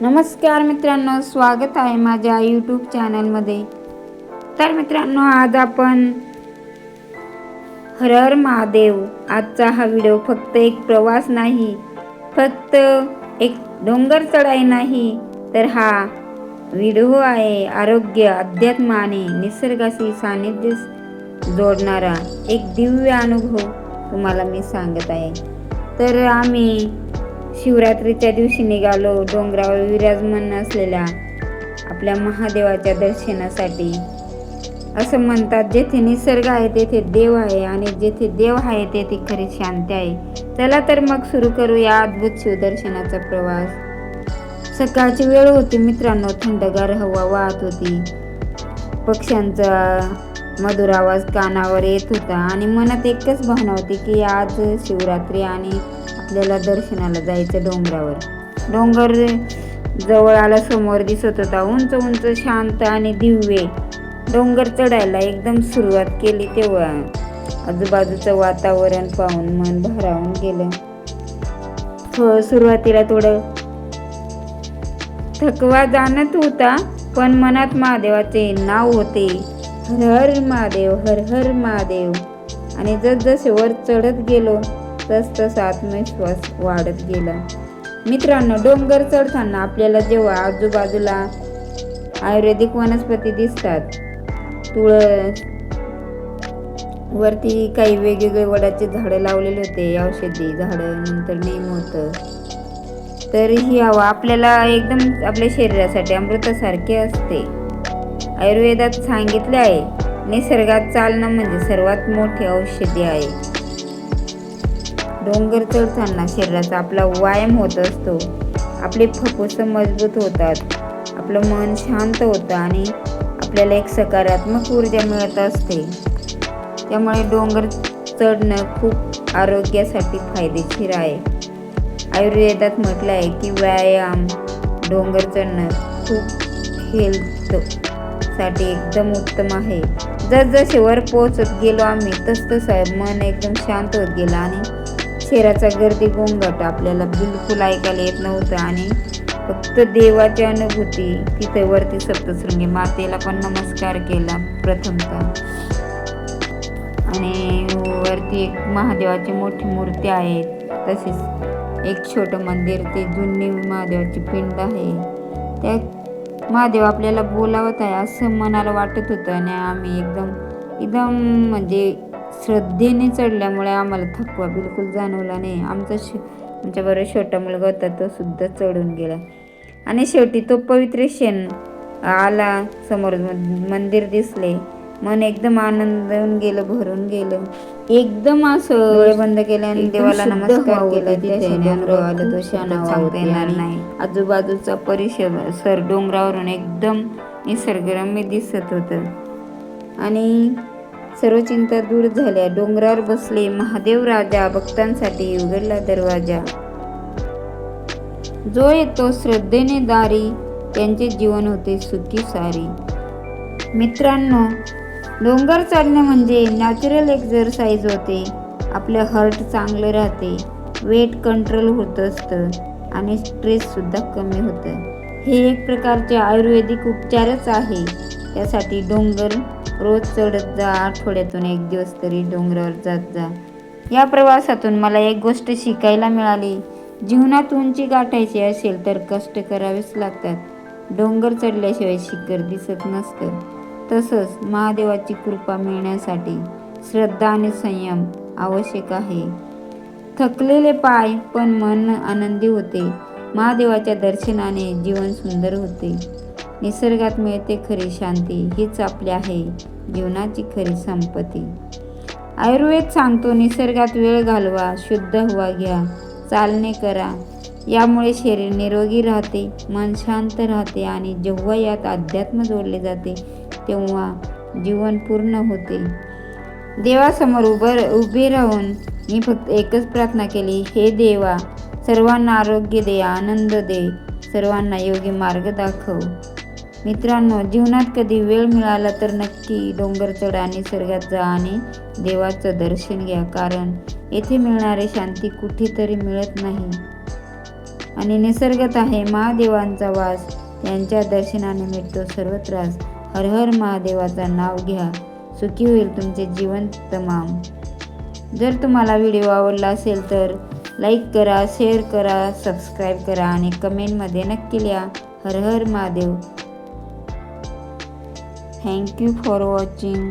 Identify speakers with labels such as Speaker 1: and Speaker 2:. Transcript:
Speaker 1: नमस्कार मित्रांनो, स्वागत आहे माझ्या यूट्यूब चॅनलमध्ये. तर मित्रांनो, आज आपण हर हर महादेव. आजचा हा व्हिडिओ फक्त एक प्रवास नाही, फक्त एक डोंगर चढाई नाही, तर हा व्हिडिओ आहे आरोग्य, अध्यात्म आणि निसर्गाशी सानिध्य जोडणारा एक दिव्य अनुभव तुम्हाला मी सांगत आहे. तर आम्ही शिवरात्रीच्या दिवशी निघालो डोंगरावर विराजमान असलेल्या आपल्या महादेवाच्या दर्शनासाठी. असं म्हणतात, जेथे निसर्ग आहे तेथे देव आहे आणि जेथे देव आहे तेथे खरी शांती आहे. चला तर मग सुरू करूया अद्भुत शिवदर्शनाचा प्रवास. सकाळची वेळ होती मित्रांनो, थंडगार हवा वाहत होती, पक्ष्यांचा मधुर आवाज कानावर येत होता आणि मनात एकच भावना होती की आज शिवरात्री आणि आपल्याला दर्शनाला जायचं डोंगरावर. डोंगर जवळ आला, समोर दिसत होता उंच उंच शांत आणि दिव्य. डोंगर चढायला एकदम सुरुवात केली तेव्हा आजूबाजूचं वातावरण पाहून मन भारावून गेलं. सुरुवातीला थोडं थकवा जाणत होता, पण मनात महादेवाचे नाव होते, हर हर महादेव, हर हर महादेव. आणि जसजसे वर चढत गेलो तस आत्मविश्वास वाढत गेला. मित्रांनो, डोंगर चढताना आपल्याला जेव्हा आजूबाजूला आयुर्वेदिक वनस्पती दिसतात, तुळस, वरती काही वेगवेगळे वडाचे झाडं लावलेले होते, औषधी झाडं, नंतर नीम होतं. तर ही हवा आपल्याला एकदम आपल्या शरीरासाठी अमृतासारखे असते. आयुर्वेदात सांगितले आहे, निसर्गात चालणं म्हणजे सर्वात मोठी औषधी आहे. डोंगर चढताना शरीराचा आपला व्यायाम होत असतो, आपले फुफ्फुस मजबूत होतात, आपलं मन शांत होतं आणि आपल्याला एक सकारात्मक ऊर्जा मिळत असते. त्यामुळे डोंगर चढणं खूप आरोग्यासाठी फायदेशीर आहे. आयुर्वेदात म्हटलं आहे की व्यायाम, डोंगर चढणं खूप हेल्थसाठी एकदम उत्तम आहे. जसजसे वर पोहोचत गेलो आम्ही तसतसं मन एकदम शांत होत गेलं आणि शहराचा गर्दी गोंगाट आपल्याला बिलकुल ऐकायला येत नव्हतं आणि फक्त देवाची अनुभूती. तिथे वरती सप्तशृंगी मातेला पण नमस्कार केला प्रथमतः. आणि वरती एक महादेवाची मोठी मूर्ती आहे, तसेच एक छोटं मंदिर, ते जुनी महादेवाची पिंड आहे. त्या महादेव आपल्याला बोलावत आहे असं मनाला वाटत होतं आणि आम्ही एकदम म्हणजे श्रद्धेने चढल्यामुळे आम्हाला थकवा बिलकुल जाणवला नाही. आमच्याबरोबर छोटा मुलगा होता, तो सुद्धा चढून गेला आणि शेवटी तो पवित्र क्षण आला. समोर मंदिर दिसले, मन एकदम आनंदून गेलं, भरून गेलं. एकदम असं डोळे बंद केले आणि देवाला नमस्कार केला. आलं तो सांगता येणार नाही. आजूबाजूचा परिसर डोंगरावरून एकदम निसर्गरम्य दिसत होतं आणि सर्व चिंता दूर झाल्या. डोंगरावर बसले महादेव राजा, भक्तांसाठी उघडला दरवाजा. जो येतो श्रद्धेने दारी, त्यांचे जीवन होते सुखी सारी. मित्रांनो, डोंगर चढणे म्हणजे नॅचरल एक्सरसाइज होते. आपलं हार्ट चांगलं राहते, वेट कंट्रोल होत असतं आणि स्ट्रेससुद्धा कमी होतं. हे एक प्रकारचे आयुर्वेदिक उपचारच आहे. त्यासाठी डोंगर रोज चढत जा, आठवड्यातून एक दिवस तरी डोंगरावर जात जा. या प्रवासातून मला एक गोष्ट शिकायला मिळाली, जीवनात उंची गाठायची असेल तर कष्ट करावेच लागतात. डोंगर चढल्याशिवाय शिखर दिसत नसतं. तसंच महादेवाची कृपा मिळण्यासाठी श्रद्धा आणि संयम आवश्यक आहे. थकलेले पाय पण मन आनंदी होते. महादेवाच्या दर्शनाने जीवन सुंदर होते. निसर्गात मिळते खरी शांती, हीच आपली आहे जीवनाची खरी संपत्ती. आयुर्वेद सांगतो, निसर्गात वेळ घालवा, शुद्ध हवा घ्या, चालणे करा. यामुळे शरीर निरोगी राहते, मन शांत राहते आणि जेव्हा यात अध्यात्म जोडले जाते तेव्हा जीवन पूर्ण होते. देवासमोर उभे राहून मी फक्त एकच प्रार्थना केली, हे देवा, सर्वांना आरोग्य दे, आनंद दे, सर्वांना योग्य मार्ग दाखव. मित्रांनो, जीवनात कधी वेळ मिळाला तर नक्की डोंगर चढा, निसर्गात जा आणि देवाचं दर्शन घ्या, कारण येथे मिळणारी शांती कुठेतरी मिळत नाही. आणि निसर्गात आहे महादेवांचा वास, त्यांच्या दर्शनाने मिटतो सर्व त्रास. हर हर महादेवाचं नाव घ्या, सुखी होईल तुमचे जीवन तमाम. जर तुम्हाला व्हिडिओ आवडला असेल तर लाईक करा, शेअर करा, सबस्क्राईब करा आणि कमेंटमध्ये नक्की लिहा हर हर महादेव. Thank you for watching.